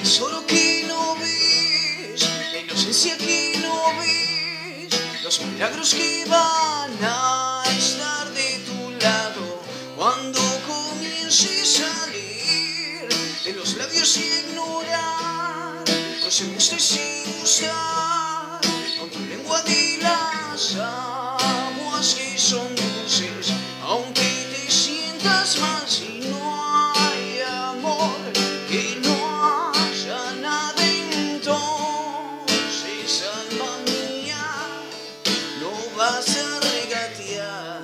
tesoro que no ves, la inocencia que no ves, los milagros que van a estar de tu lado cuando comiences a salir de los labios y ignorar los embustes y gustar con tu lengua de las aguas que son dulces, aunque te sientas mal si no hay amor, que no haya nada. Entonces, alma mía, no vas a regatear.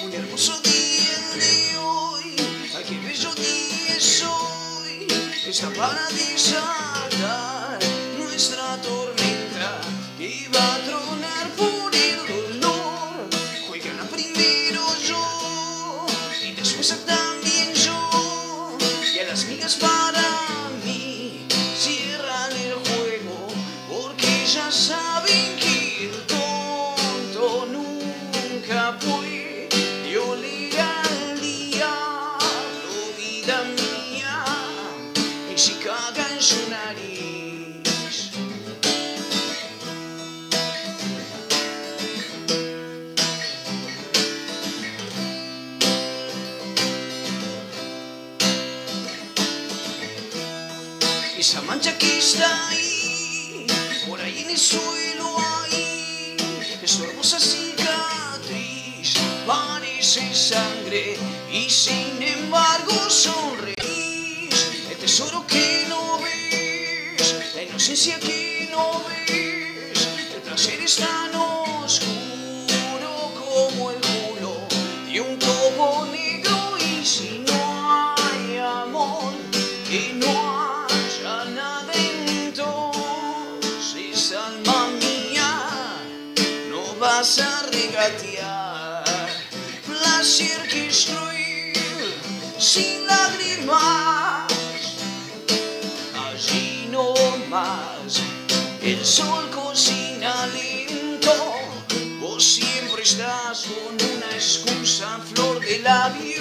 Un hermoso día el de hoy, ay, qué bello día es hoy, está para desatar nuestra tormenta que va a tronar por el dolor. Juegan primero yo y después también yo, y a las migas para mí cierran el juego, porque ya saben que el tonto nunca puede oler al diablo, vida mía, y si caga en su nariz. Esa mancha que está ahí, por ahí en el suelo ahí, es tu hermosa cicatriz, parece sangre y sin embargo sonreís. El tesoro que no ves, la inocencia que no ves, el placer es tan oscuro como el culo de un topo negro, y si no hay amor, que no haya nada. Entonces, alma mía, no vas a regatear. Placer que es cruel, sin lágrimas, allí no más. El sol cocina lento, vos siempre estás con una excusa, flor de labio.